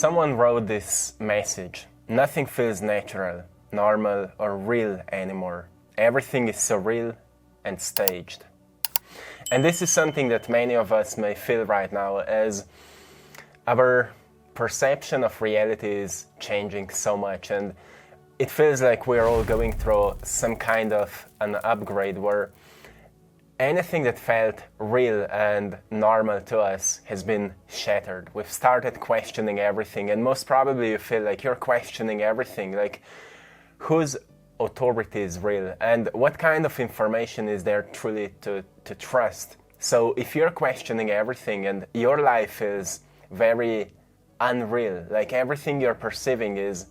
Someone wrote this message: nothing feels natural, normal, or real anymore. Everything is surreal and staged. And this is something that many of us may feel right now, as our perception of reality is changing so much, and it feels like we're all going through some kind of an upgrade where anything that felt real and normal to us has been shattered. We've started questioning everything, and most probably you feel like you're questioning everything, like whose authority is real and what kind of information is there truly to trust. So if you're questioning everything and your life is very unreal, like everything you're perceiving is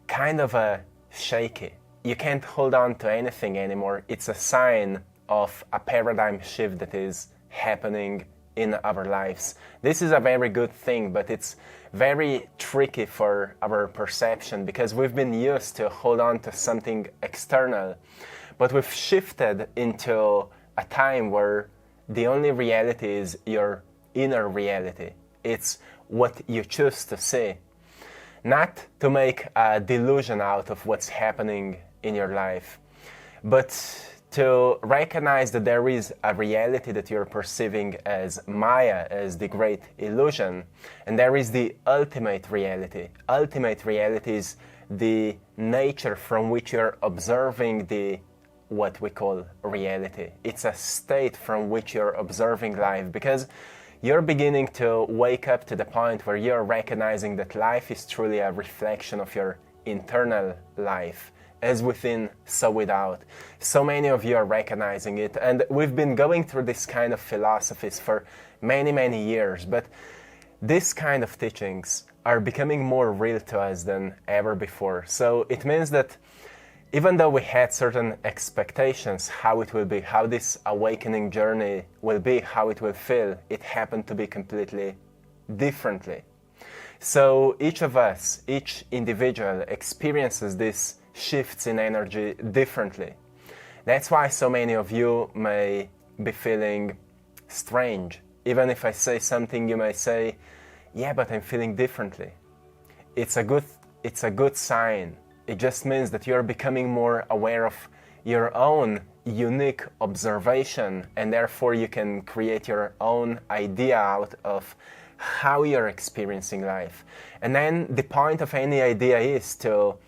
kind of shaky, you can't hold on to anything anymore, it's a sign of a paradigm shift that is happening in our lives. This is a very good thing, but it's very tricky for our perception because we've been used to hold on to something external, but we've shifted into a time where the only reality is your inner reality. It's what you choose to see. Not to make a delusion out of what's happening in your life, but to recognize that there is a reality that you're perceiving as Maya, as the great illusion, and there is the ultimate reality. Ultimate reality is the nature from which you're observing the what we call reality. It's a state from which you're observing life, because you're beginning to wake up to the point where you're recognizing that life is truly a reflection of your internal life. As within, so without. So many of you are recognizing it, and we've been going through this kind of philosophies for many, many years, but this kind of teachings are becoming more real to us than ever before. So it means that even though we had certain expectations how it will be, how this awakening journey will be, how it will feel, it happened to be completely differently. So each of us, each individual experiences this shifts in energy differently. That's why so many of you may be feeling strange. Even if I say something, you may say, yeah, but I'm feeling differently. It's a good sign. It just means that you're becoming more aware of your own unique observation, and therefore you can create your own idea out of how you're experiencing life. And then the point of any idea is to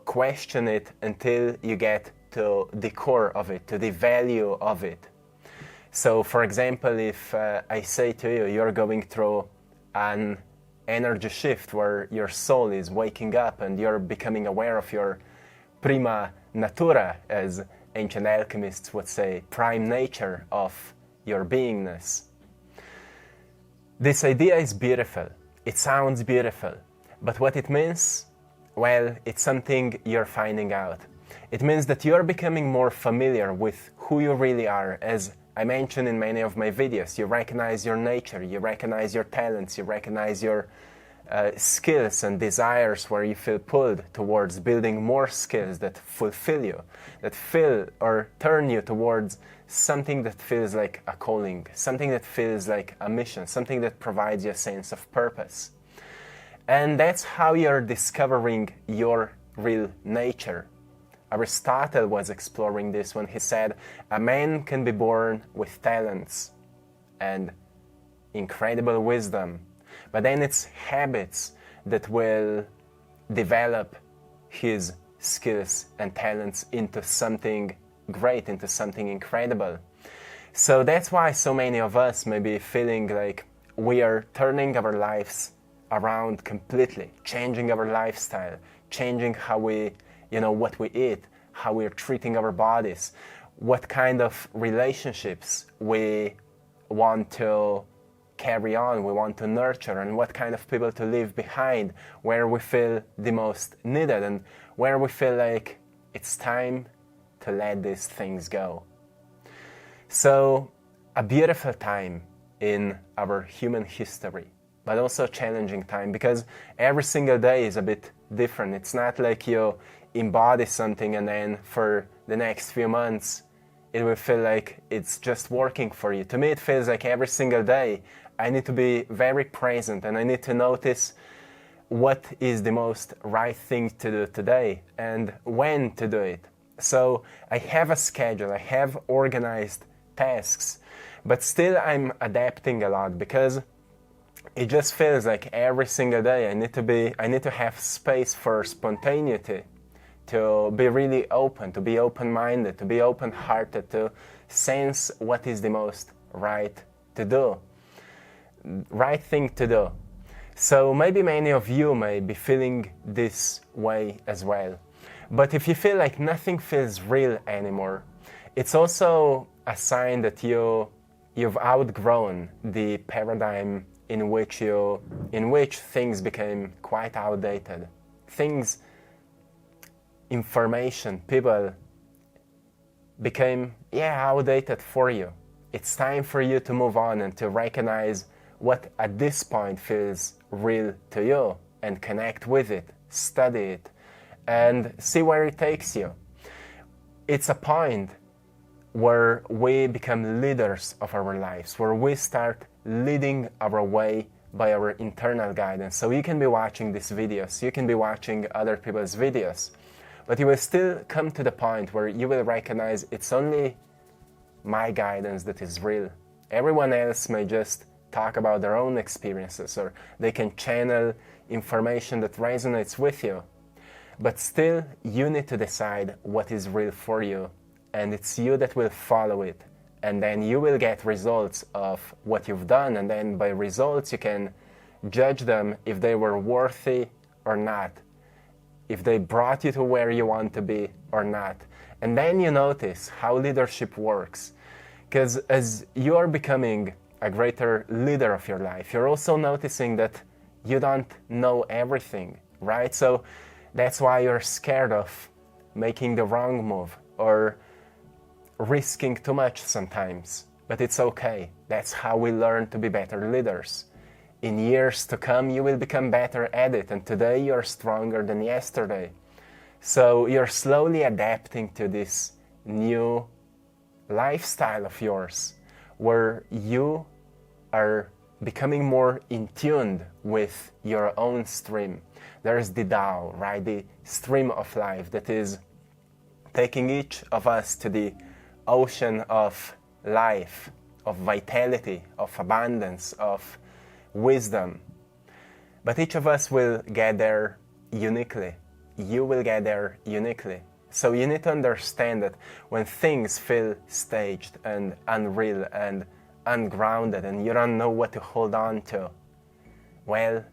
question it until you get to the core of it, to the value of it. So, for example, if I say to you, you're going through an energy shift where your soul is waking up and you're becoming aware of your prima natura, as ancient alchemists would say, prime nature of your beingness. This idea is beautiful. It sounds beautiful. But what it means? Well, it's something you're finding out. It means that you're becoming more familiar with who you really are. As I mentioned in many of my videos, you recognize your nature, you recognize your talents, you recognize your skills and desires where you feel pulled towards building more skills that fulfill you, that fill or turn you towards something that feels like a calling, something that feels like a mission, something that provides you a sense of purpose. And that's how you're discovering your real nature. Aristotle was exploring this when he said, a man can be born with talents and incredible wisdom, but then it's habits that will develop his skills and talents into something great, into something incredible. So that's why so many of us may be feeling like we are turning our lives around completely, changing our lifestyle, changing how we, what we eat, how we're treating our bodies, what kind of relationships we want to carry on, we want to nurture, and what kind of people to leave behind, where we feel the most needed and where we feel like it's time to let these things go. So, a beautiful time in our human history, but also a challenging time, because every single day is a bit different. It's not like you embody something and then for the next few months it will feel like it's just working for you. To me, it feels like every single day I need to be very present and I need to notice what is the most right thing to do today and when to do it. So I have a schedule, I have organized tasks, but still I'm adapting a lot because it just feels like every single day I need to have space for spontaneity, to be really open, to be open-minded, to be open-hearted, to sense what is the most right to do, right thing to do. So maybe many of you may be feeling this way as well. But if you feel like nothing feels real anymore, it's also a sign that you've outgrown the paradigm in which things became quite outdated. Information, people became outdated for you. It's time for you to move on and to recognize what at this point feels real to you and connect with it, study it, and see where it takes you. It's a point where we become leaders of our lives, where we start leading our way by our internal guidance. So you can be watching these videos, you can be watching other people's videos, but you will still come to the point where you will recognize it's only my guidance that is real. Everyone else may just talk about their own experiences, or they can channel information that resonates with you. But still, you need to decide what is real for you, and it's you that will follow it. And then you will get results of what you've done, and then by results you can judge them if they were worthy or not, if they brought you to where you want to be or not. And then you notice how leadership works. Because as you are becoming a greater leader of your life, you're also noticing that you don't know everything, right? So that's why you're scared of making the wrong move or risking too much sometimes. But it's okay. That's how we learn to be better leaders. In years to come, you will become better at it, and today you're stronger than yesterday. So you're slowly adapting to this new lifestyle of yours, where you are becoming more in tune with your own stream. There's the Tao, right? The stream of life that is taking each of us to the ocean of life, of vitality, of abundance, of wisdom. But each of us will get there uniquely. You will get there uniquely. So you need to understand that when things feel staged and unreal and ungrounded and you don't know what to hold on to, well,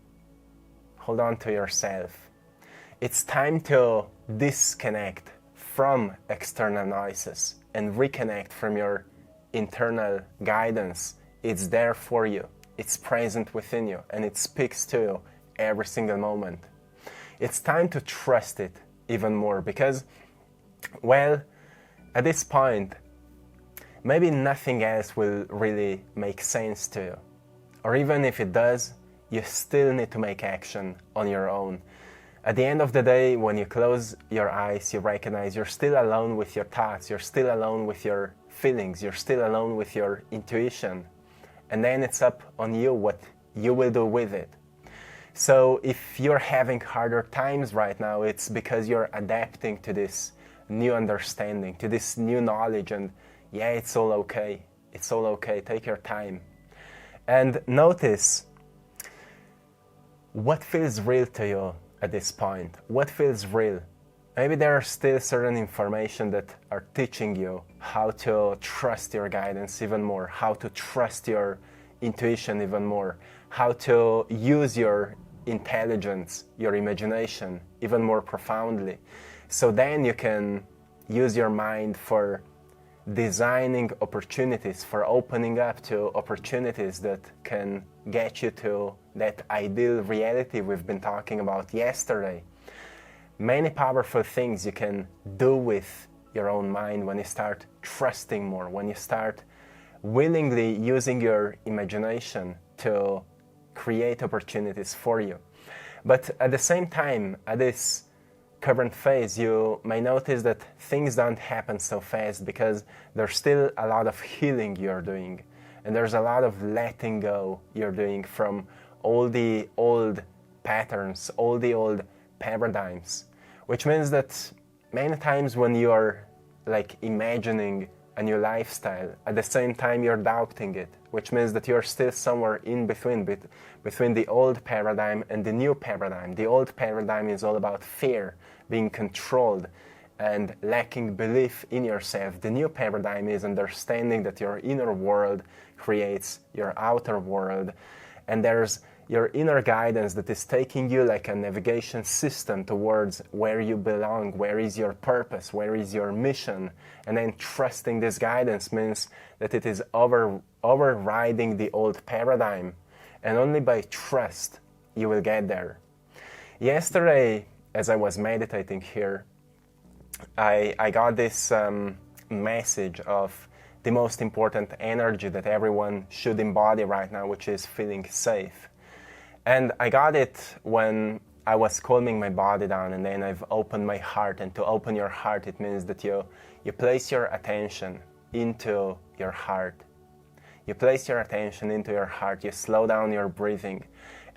hold on to yourself. It's time to disconnect from external noises and reconnect from your internal guidance. It's there for you. It's present within you and it speaks to you every single moment. It's time to trust it even more because, well, at this point, maybe nothing else will really make sense to you. Or even if it does, you still need to make action on your own. At the end of the day, when you close your eyes, you recognize you're still alone with your thoughts, you're still alone with your feelings, you're still alone with your intuition. And then it's up on you what you will do with it. So if you're having harder times right now, it's because you're adapting to this new understanding, to this new knowledge, and yeah, it's all okay. It's all okay. Take your time. And notice what feels real to you at this point. What feels real? Maybe there are still certain information that are teaching you how to trust your guidance even more, how to trust your intuition even more, how to use your intelligence, your imagination even more profoundly. So then you can use your mind for designing opportunities, for opening up to opportunities that can get you to that ideal reality we've been talking about yesterday. Many powerful things you can do with your own mind when you start trusting more, when you start willingly using your imagination to create opportunities for you. But at the same time, at this current phase, you may notice that things don't happen so fast because there's still a lot of healing you're doing, and there's a lot of letting go you're doing from all the old patterns, all the old paradigms, which means that many times when you're like imagining a new lifestyle, at the same time you're doubting it, which means that you're still somewhere in between, between the old paradigm and the new paradigm. The old paradigm is all about fear, being controlled, and lacking belief in yourself. The new paradigm is understanding that your inner world creates your outer world, and there's your inner guidance that is taking you like a navigation system towards where you belong, where is your purpose, where is your mission. And then trusting this guidance means that it is overriding the old paradigm, and only by trust you will get there. Yesterday, as I was meditating here, I got this message of the most important energy that everyone should embody right now, which is feeling safe. And I got it when I was calming my body down, and then I've opened my heart. And to open your heart, it means that you place your attention into your heart. You place your attention into your heart, you slow down your breathing,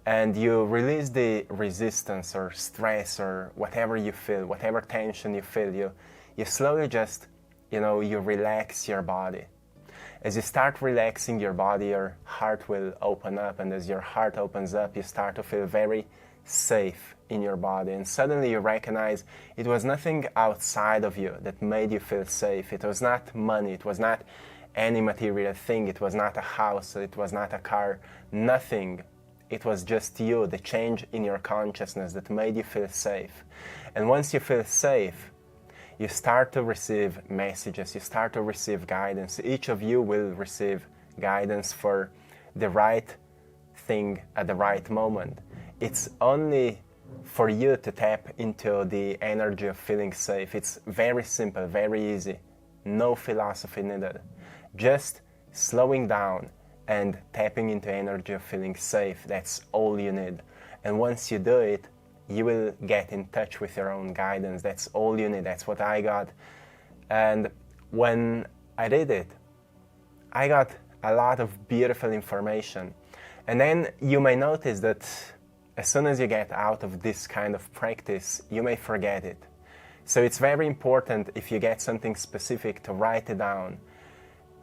and you release the resistance or stress or whatever you feel, whatever tension you feel. You slowly just, you relax your body. As you start relaxing your body, your heart will open up, and as your heart opens up, you start to feel very safe in your body. And suddenly you recognize it was nothing outside of you that made you feel safe. It was not money, it was not any material thing, it was not a house, it was not a car, nothing. It was just you, the change in your consciousness that made you feel safe. And once you feel safe, you start to receive messages, you start to receive guidance. Each of you will receive guidance for the right thing at the right moment. It's only for you to tap into the energy of feeling safe. It's very simple, very easy, no philosophy needed. Just slowing down and tapping into energy of feeling safe, that's all you need. And once you do it, you will get in touch with your own guidance. That's all you need. That's what I got. And when I did it, I got a lot of beautiful information. And then you may notice that as soon as you get out of this kind of practice, you may forget it. So it's very important, if you get something specific, to write it down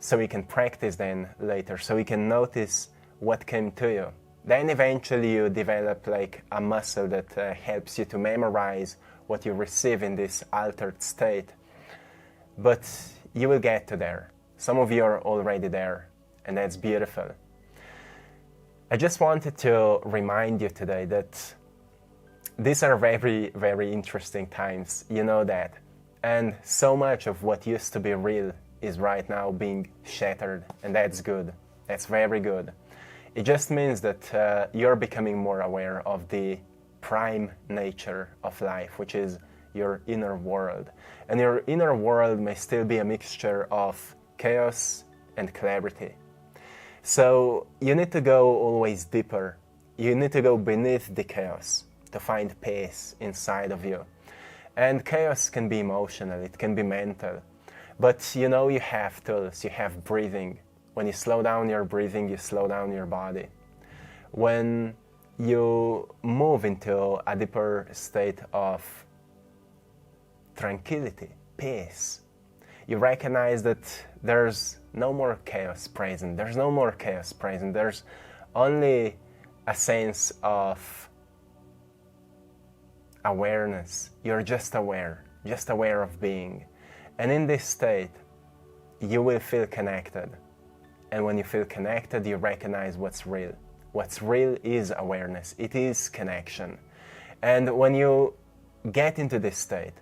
so we can practice then later, so we can notice what came to you. Then eventually you develop like a muscle that helps you to memorize what you receive in this altered state. But you will get to there. Some of you are already there, and that's beautiful. I just wanted to remind you today that these are very, very interesting times, you know that. And so much of what used to be real is right now being shattered, and that's good. That's very good. It just means that you're becoming more aware of the prime nature of life, which is your inner world. And your inner world may still be a mixture of chaos and clarity. So you need to go always deeper. You need to go beneath the chaos to find peace inside of you. And chaos can be emotional, it can be mental. But you have tools, you have breathing. When you slow down your breathing, you slow down your body. When you move into a deeper state of tranquility, peace, you recognize that there's no more chaos present. There's no more chaos present. There's only a sense of awareness. You're just aware of being. And in this state, you will feel connected. And when you feel connected, you recognize what's real. What's real is awareness. It is connection. And when you get into this state,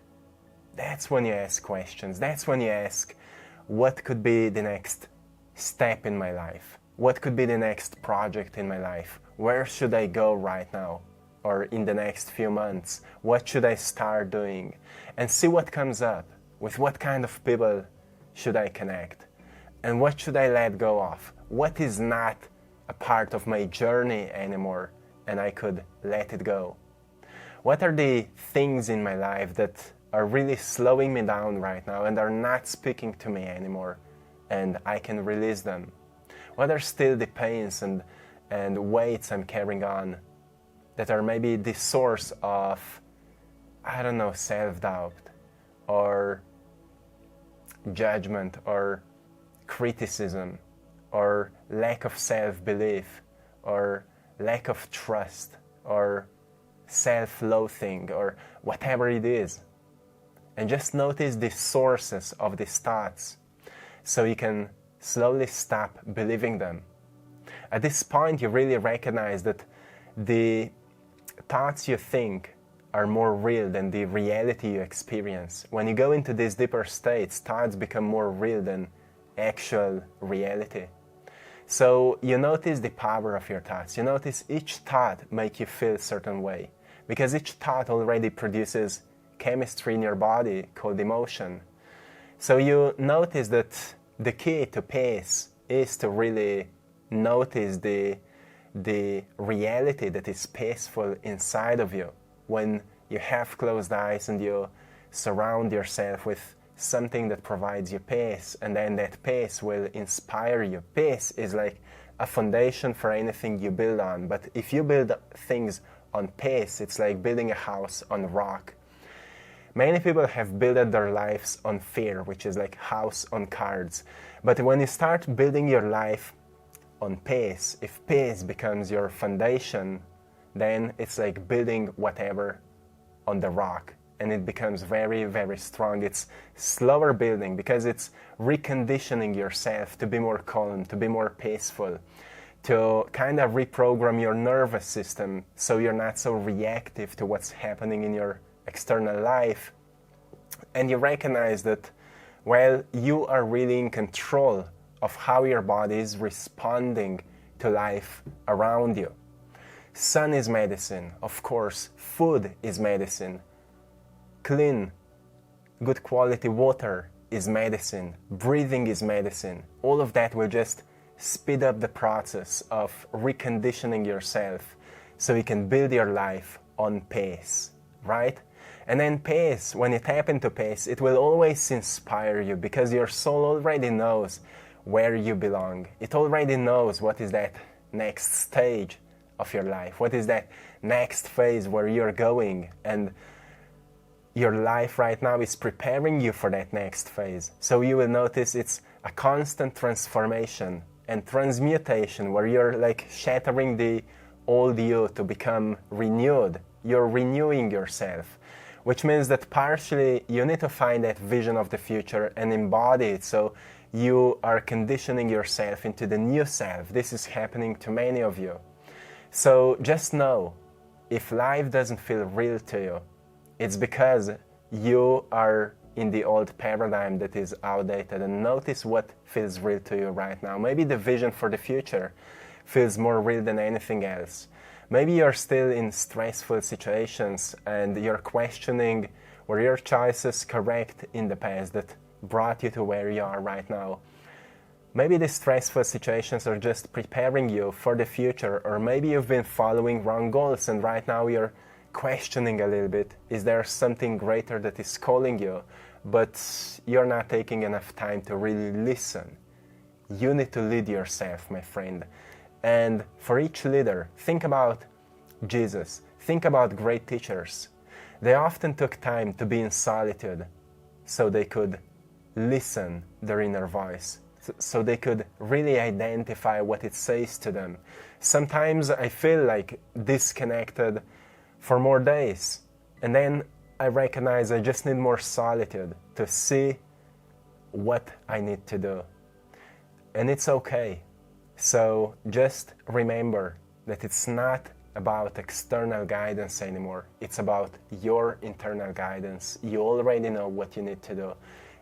that's when you ask questions. That's when you ask, what could be the next step in my life? What could be the next project in my life? Where should I go right now? Or in the next few months? What should I start doing? And see what comes up. With what kind of people should I connect? And what should I let go of? What is not a part of my journey anymore, and I could let it go? What are the things in my life that are really slowing me down right now and are not speaking to me anymore, and I can release them? What are still the pains and weights I'm carrying on that are maybe the source of, I don't know, self-doubt or judgment or criticism or lack of self-belief or lack of trust or self-loathing or whatever it is. And just notice the sources of these thoughts so you can slowly stop believing them. At this point, you really recognize that the thoughts you think are more real than the reality you experience. When you go into these deeper states, thoughts become more real than actual reality. So you notice the power of your thoughts. You notice each thought makes you feel a certain way, because each thought already produces chemistry in your body called emotion. So you notice that the key to peace is to really notice the reality that is peaceful inside of you. When you have closed eyes and you surround yourself with something that provides you peace, and then that peace will inspire you. Peace is like a foundation for anything you build on, but if you build things on peace, it's like building a house on rock. Many people have built their lives on fear, which is like house on cards. But when you start building your life on peace, if peace becomes your foundation, then it's like building whatever on the rock, and it becomes very, very strong. It's slower building because it's reconditioning yourself to be more calm, to be more peaceful, to kind of reprogram your nervous system so you're not so reactive to what's happening in your external life. And you recognize that, well, you are really in control of how your body is responding to life around you. Sun is medicine, of course. Food is medicine. Clean, good quality water is medicine. Breathing is medicine. All of that will just speed up the process of reconditioning yourself so you can build your life on pace, right? And then pace, when you tap into pace, it will always inspire you because your soul already knows where you belong. It already knows what is that next stage of your life, what is that next phase where you're going, and your life right now is preparing you for that next phase. So you will notice it's a constant transformation and transmutation where you're like shattering the old you to become renewed. You're renewing yourself, which means that partially you need to find that vision of the future and embody it. So you are conditioning yourself into the new self. This is happening to many of you. So just know, if life doesn't feel real to you, it's because you are in the old paradigm that is outdated. And notice what feels real to you right now. Maybe the vision for the future feels more real than anything else. Maybe you're still in stressful situations and you're questioning were your choices correct in the past that brought you to where you are right now. Maybe the stressful situations are just preparing you for the future, or maybe you've been following wrong goals and right now you're questioning a little bit. Is there something greater that is calling you? But you're not taking enough time to really listen. You need to lead yourself, my friend. And for each leader, think about Jesus. Think about great teachers. They often took time to be in solitude so they could listen their inner voice, so they could really identify what it says to them. Sometimes I feel like disconnected for more days, and then I recognize I just need more solitude to see what I need to do. And it's okay. So just remember that it's not about external guidance anymore. It's about your internal guidance. You already know what you need to do.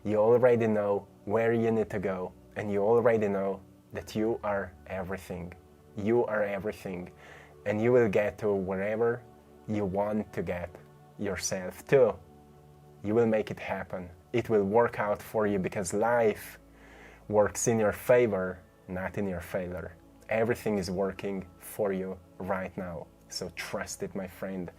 You already know where you need to go. And you already know that you are everything. You are everything. And you will get to wherever you want to get yourself to. You will make it happen. It will work out for you because life works in your favor, not in your failure. Everything is working for you right now. So trust it, my friend.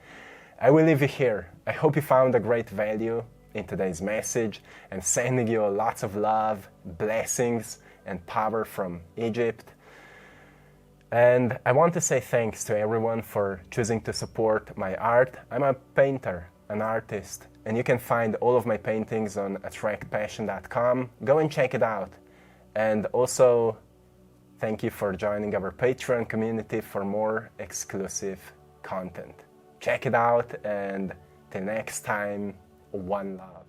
I will leave you here. I hope you found a great value in today's message, and sending you lots of love, blessings, and power from Egypt. And I want to say thanks to everyone for choosing to support my art. I'm a painter, an artist, and you can find all of my paintings on AttractPassion.com. Go and check it out. And also, thank you for joining our Patreon community for more exclusive content. Check it out, and till next time, one love.